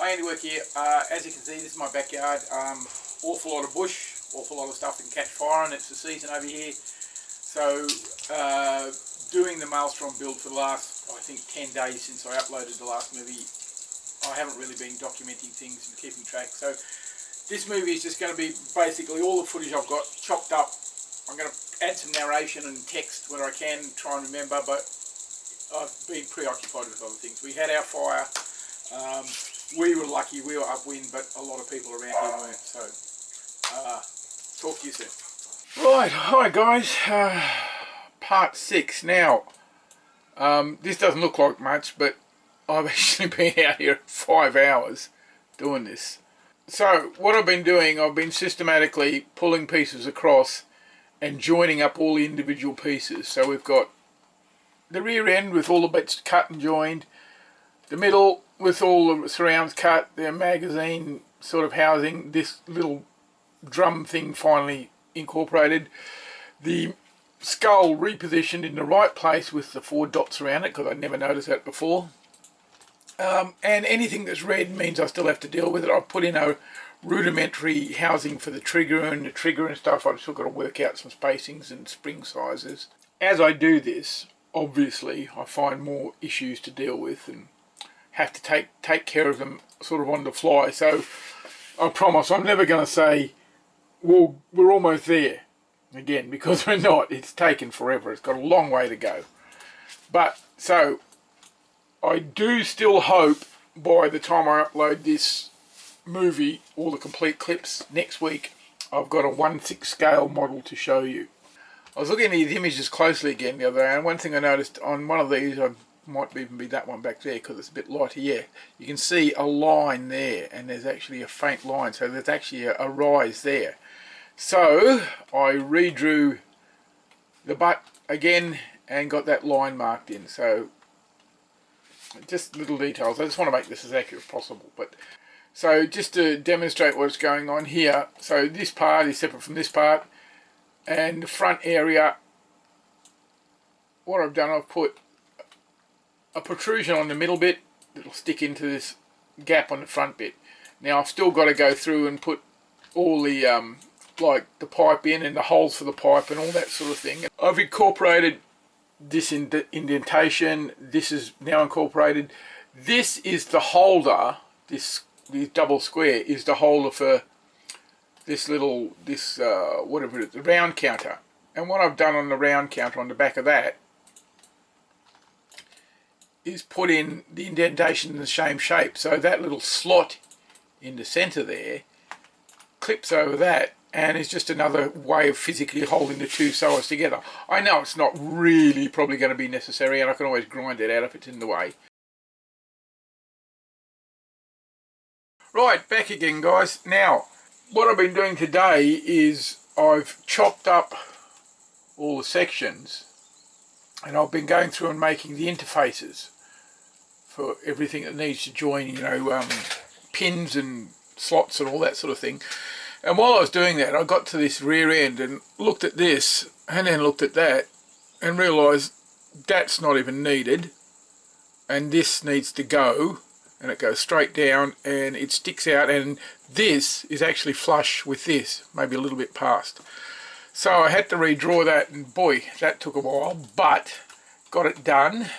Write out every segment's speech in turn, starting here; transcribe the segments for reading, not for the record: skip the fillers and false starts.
Hi, Andy Work here. As you can see, this is my backyard. Awful lot of bush, awful lot of stuff that can catch fire, and it's the season over here. So doing the Malstrom build for the last, I think, 10 days since I uploaded the last movie, I haven't really been documenting things and keeping track. So this movie is just going to be basically all the footage I've got chopped up. I'm going to add some narration and text when I can, try and remember, but I've been preoccupied with other things. We had our fire. We were lucky, we were upwind, but a lot of people around here weren't. So talk to you soon. Right, hi guys, part 6 now. This doesn't look like much, but I've actually been out here 5 hours doing this. So what I've been doing, I've been systematically pulling pieces across and joining up all the individual pieces. So we've got the rear end with all the bits cut and joined, the middle with all the surrounds cut, the magazine sort of housing, this little drum thing finally incorporated, the skull repositioned in the right place with the 4 dots around it, because I never noticed that before. And anything that's red means I still have to deal with it. I've put in a rudimentary housing for the trigger and stuff. I've still got to work out some spacings and spring sizes. As I do this, obviously I find more issues to deal with and have to take care of them sort of on the fly. So I promise I'm never going to say, well, we're almost there again, because we're not. It's taken forever. It's got a long way to go. But so I do still hope by the time I upload this movie, all the complete clips next week, I've got a 1/6 scale model to show you. I was looking at these images closely again the other day, and one thing I noticed on one of these, I might even be that one back there because it's a bit lighter, yeah, you can see a line there, and there's actually a faint line, so there's actually a rise there. So I redrew the butt again and got that line marked in. So just little details. I just want to make this as accurate as possible. But so just to demonstrate what's going on here, so this part is separate from this part, and the front area, what I've done, I've put a protrusion on the middle bit that'll stick into this gap on the front bit. Now I've still got to go through and put all the like the pipe in and the holes for the pipe and all that sort of thing. I've incorporated this indentation. This is now incorporated. This is the holder. This double square is the holder for this little, whatever it is, the round counter. And what I've done on the round counter on the back of that is put in the indentation in the same shape. So that little slot in the center there clips over that, and it's just another way of physically holding the two soles together. I know it's not really probably going to be necessary, and I can always grind it out if it's in the way. Right, back again guys. Now, what I've been doing today is I've chopped up all the sections, and I've been going through and making the interfaces for everything that needs to join, you know, pins and slots and all that sort of thing. And while I was doing that, I got to this rear end and looked at this, and then looked at that, and realised that's not even needed, and this needs to go, and it goes straight down, and it sticks out, and this is actually flush with this, maybe a little bit past. So I had to redraw that, and boy, that took a while, but got it done.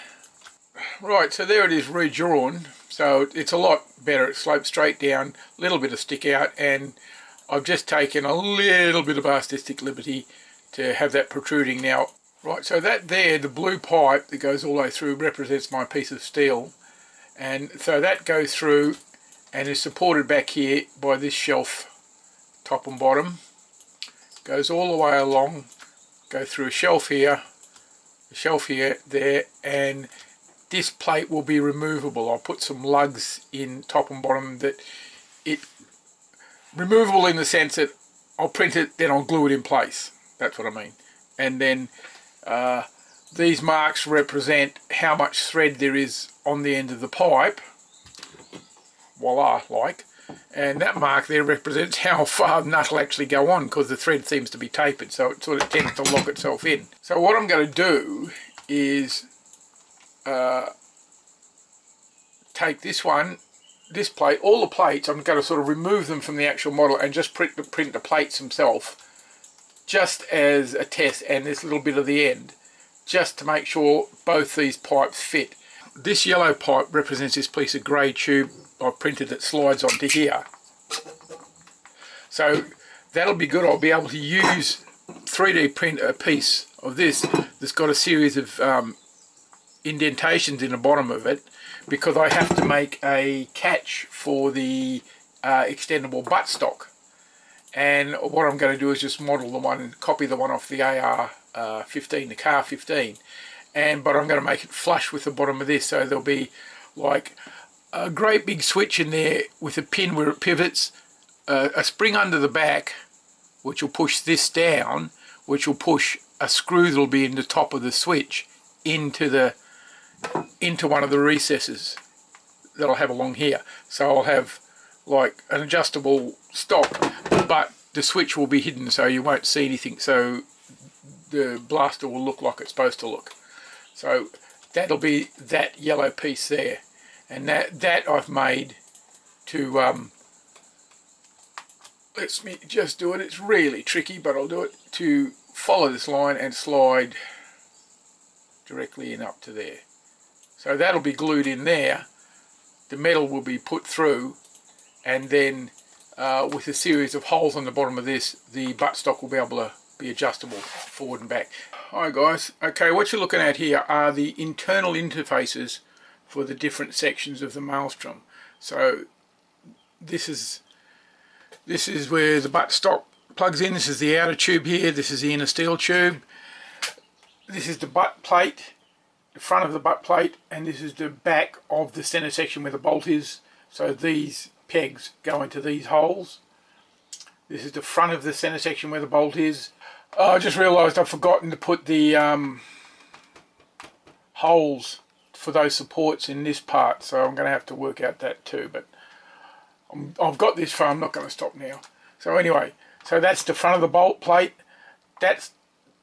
Right, so there it is redrawn, so it's a lot better. It slopes straight down, a little bit of stick out, and I've just taken a little bit of artistic liberty to have that protruding now. Right, so that there, the blue pipe that goes all the way through, represents my piece of steel. And so that goes through and is supported back here by this shelf, top and bottom. Goes all the way along, go through a shelf here, there, and this plate will be removable. I'll put some lugs in top and bottom that removable in the sense that I'll print it, then I'll glue it in place. That's what I mean. And then these marks represent how much thread there is on the end of the pipe. Voila, like. And that mark there represents how far the nut will actually go on, because the thread seems to be tapered, so it sort of tends to lock itself in. So what I'm going to do is take this one this plate, all the plates, I'm going to sort of remove them from the actual model and just print the plates themselves, just as a test, and this little bit of the end, just to make sure both these pipes fit. This yellow pipe represents this piece of grey tube I've printed that slides onto here. So that'll be good. I'll be able to use 3D print a piece of this that's got a series of indentations in the bottom of it, because I have to make a catch for the extendable buttstock. And what I'm going to do is just model the one, copy the one off the AR-15, the car 15, but I'm going to make it flush with the bottom of this, so there'll be like a great big switch in there with a pin where it pivots, a spring under the back which will push this down, which will push a screw that'll be in the top of the switch into one of the recesses that I'll have along here. So I'll have like an adjustable stop, but the switch will be hidden so you won't see anything, so the blaster will look like it's supposed to look. So that'll be that yellow piece there, and that I've made to let me just do it. It's really tricky, but I'll do it, to follow this line and slide directly in up to there. So that'll be glued in there, the metal will be put through, and then with a series of holes on the bottom of this, the buttstock will be able to be adjustable forward and back. Hi guys, okay, what you're looking at here are the internal interfaces for the different sections of the Malstrom. So this is where the buttstock plugs in. This is the outer tube here, this is the inner steel tube, this is the butt plate, the front of the butt plate, and this is the back of the center section where the bolt is. So these pegs go into these holes. This is the front of the center section where the bolt is. I just realised I've forgotten to put the holes for those supports in this part, so I'm going to have to work out that too, but I've got this far, I'm not going to stop now. So anyway, so that's the front of the bolt plate, that's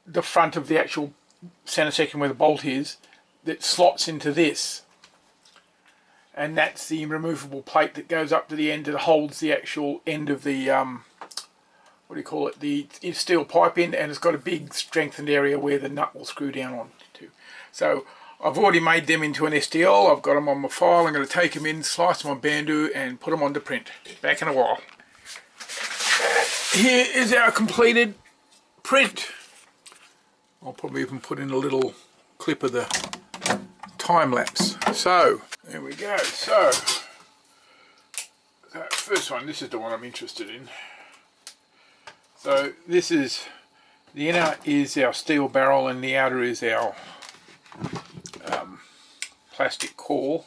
the front of the actual center section where the bolt is, that slots into this, and that's the removable plate that goes up to the end that holds the actual end of the what do you call it, the steel pipe in, and it's got a big strengthened area where the nut will screw down on to. So I've already made them into an STL, I've got them on my file, I'm going to take them in, slice them on Bandu and put them on to print. Back in a while. Here is our completed print. I'll probably even put in a little clip of the time lapse. So there we go. So first one, this is the one I'm interested in. So this is, the inner is our steel barrel and the outer is our plastic core.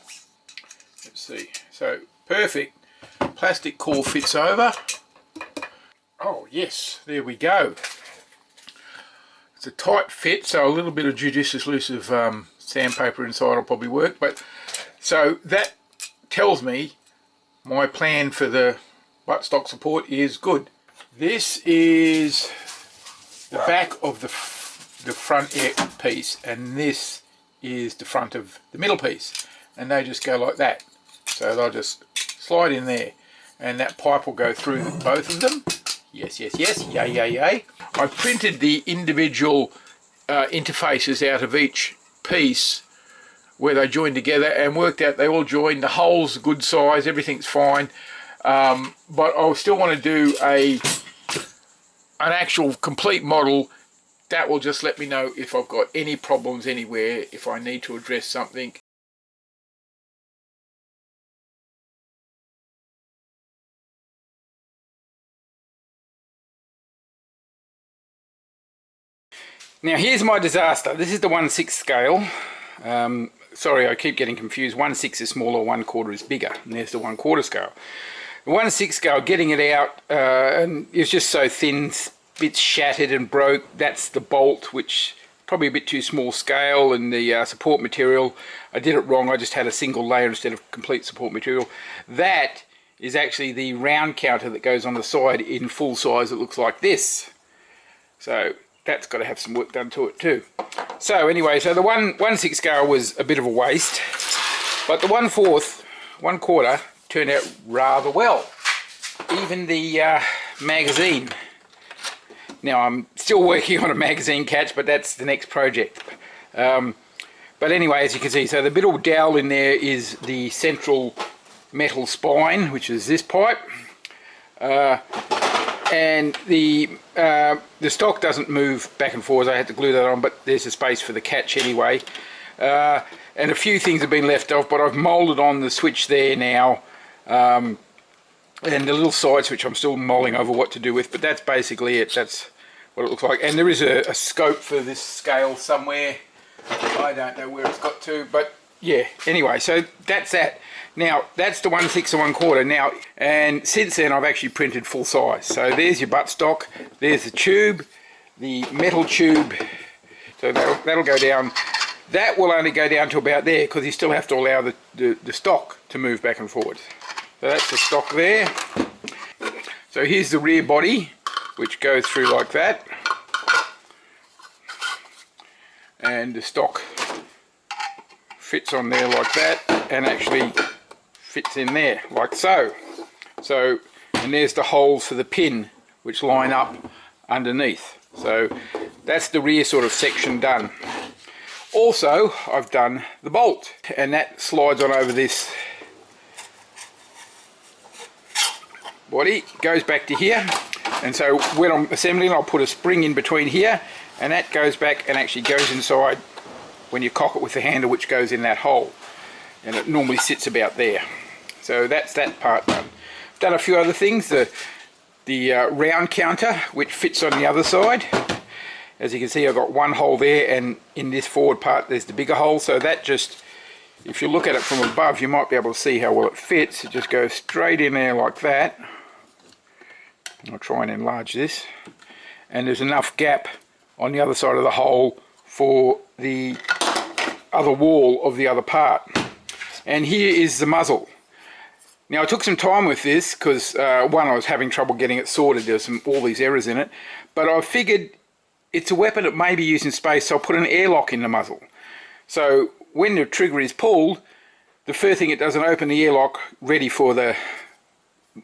Let's see. So perfect. Plastic core fits over. Oh yes, there we go. It's a tight fit, so a little bit of judicious loose of sandpaper inside will probably work. But so that tells me my plan for the buttstock support is good. This is the back of the front piece, and this is the front of the middle piece, and they just go like that. So they'll just slide in there, and that pipe will go through both of them. Yes, yes, yes, yay, yay, yay. I printed the individual interfaces out of each piece where they join together, and worked out they all join, the holes are good size, everything's fine. But I still want to do an actual complete model that will just let me know if I've got any problems anywhere, if I need to address something. Now here's my disaster. This is the 1/6 scale. Sorry, I keep getting confused. 1/6 is smaller, 1/4 is bigger, and there's the 1/4 scale. The 1/6 scale, getting it out, and it's just so thin, bits shattered and broke. That's the bolt, which probably a bit too small scale, and the support material, I did it wrong. I just had a single layer instead of complete support material. That is actually the round counter that goes on the side in full size. It looks like this. So that's got to have some work done to it too. So anyway, so the 1/6 scale was a bit of a waste, but the 1/4, 1/4 turned out rather well. Even the magazine. Now I'm still working on a magazine catch, but that's the next project. But anyway, as you can see, so the little dowel in there is the central metal spine, which is this pipe. And the stock doesn't move back and forth. I had to glue that on, but there's a space for the catch anyway. And a few things have been left off, but I've moulded on the switch there now. And the little side switch I'm still mulling over what to do with, but that's basically it. That's what it looks like. And there is a scope for this scale somewhere. I don't know where it's got to, but yeah, anyway, so that's that. Now, that's the 1/6 and 1/4 now, and since then I've actually printed full size. So there's your buttstock, there's the tube, the metal tube, so that'll go down. That will only go down to about there, because you still have to allow the stock to move back and forward. So that's the stock there. So here's the rear body, which goes through like that. And the stock fits on there like that, and actually fits in there like so. So, and there's the holes for the pin which line up underneath. So that's the rear sort of section done. Also, I've done the bolt, and that slides on over this body, goes back to here, and so when I'm assembling I'll put a spring in between here, and that goes back and actually goes inside when you cock it with the handle, which goes in that hole, and it normally sits about there. So that's that part done. I've done a few other things. The round counter, which fits on the other side. As you can see, I've got one hole there, and in this forward part there's the bigger hole, so that just, if you look at it from above, you might be able to see how well it fits. It just goes straight in there like that. I'll try and enlarge this, and there's enough gap on the other side of the hole for the other wall of the other part. And here is the muzzle. Now I took some time with this because one, I was having trouble getting it sorted. There's all these errors in it, but I figured it's a weapon that may be used in space, so I'll put an airlock in the muzzle. So when the trigger is pulled, the first thing it does is open the airlock ready for the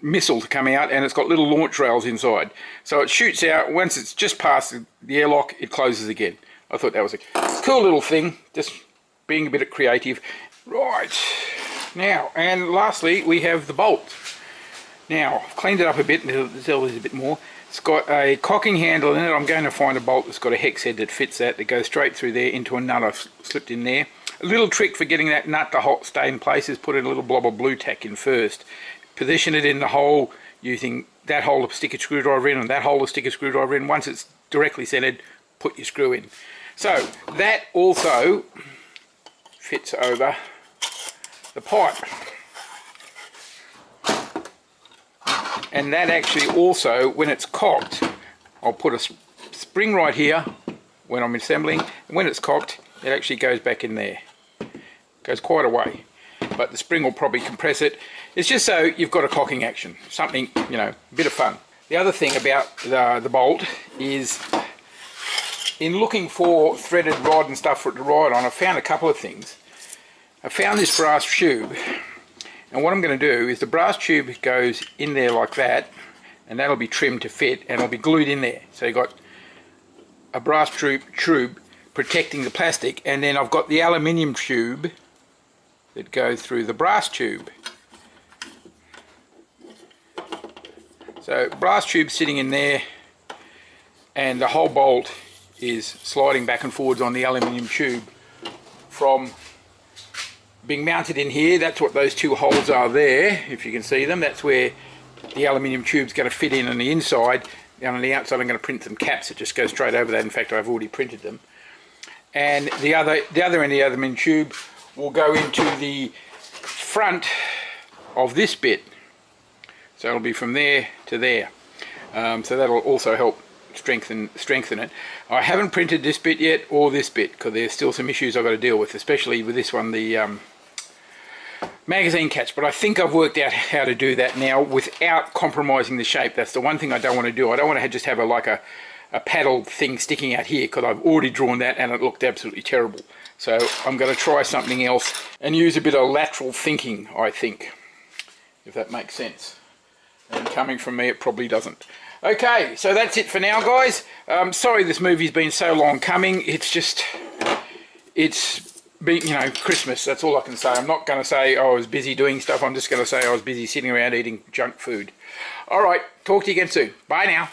missile to come out, and it's got little launch rails inside. So it shoots out. Once it's just past the airlock, it closes again. I thought that was a cool little thing, just being a bit creative. Right, now, and lastly, we have the bolt. Now, I've cleaned it up a bit, and there's a bit more. It's got a cocking handle in it. I'm going to find a bolt that's got a hex head that fits that goes straight through there into a nut I've slipped in there. A little trick for getting that nut to stay in place is put in a little blob of blue tack in first. Position it in the hole using that hole to stick a screwdriver in, and that hole to stick a screwdriver in. Once it's directly centered, put your screw in. So that also fits over the pipe, and that actually also, when it's cocked, I'll put a spring right here when I'm assembling, and when it's cocked it actually goes back in there. Goes quite a way, but the spring will probably compress it. It's just so you've got a cocking action, something, you know, a bit of fun. The other thing about the bolt is, in looking for threaded rod and stuff for it to ride on, I found a couple of things. I found this brass tube, and what I'm going to do is the brass tube goes in there like that, and that'll be trimmed to fit, and it'll be glued in there. So you've got a brass tube protecting the plastic, and then I've got the aluminium tube that goes through the brass tube. So brass tube sitting in there, and the whole bolt is sliding back and forwards on the aluminium tube from being mounted in here. That's what those two holes are there, if you can see them. That's where the aluminium tube's going to fit in on the inside. And on the outside I'm going to print some caps that just go straight over that. In fact, I've already printed them. And the other end of the aluminium tube will go into the front of this bit. So it'll be from there to there. So that'll also help strengthen it. I haven't printed this bit yet, or this bit, because there's still some issues I've got to deal with, especially with this one, the magazine catch. But I think I've worked out how to do that now without compromising the shape. That's the one thing I don't want to do. I don't want to just have a paddle thing sticking out here, because I've already drawn that and it looked absolutely terrible. So I'm going to try something else and use a bit of lateral thinking, I think. if that makes sense. And coming from me, it probably doesn't. Okay, so that's it for now, guys. Sorry this movie's been so long coming. It's just, it's been, you know, Christmas. That's all I can say. I'm not going to say, oh, I was busy doing stuff. I'm just going to say I was busy sitting around eating junk food. All right, talk to you again soon. Bye now.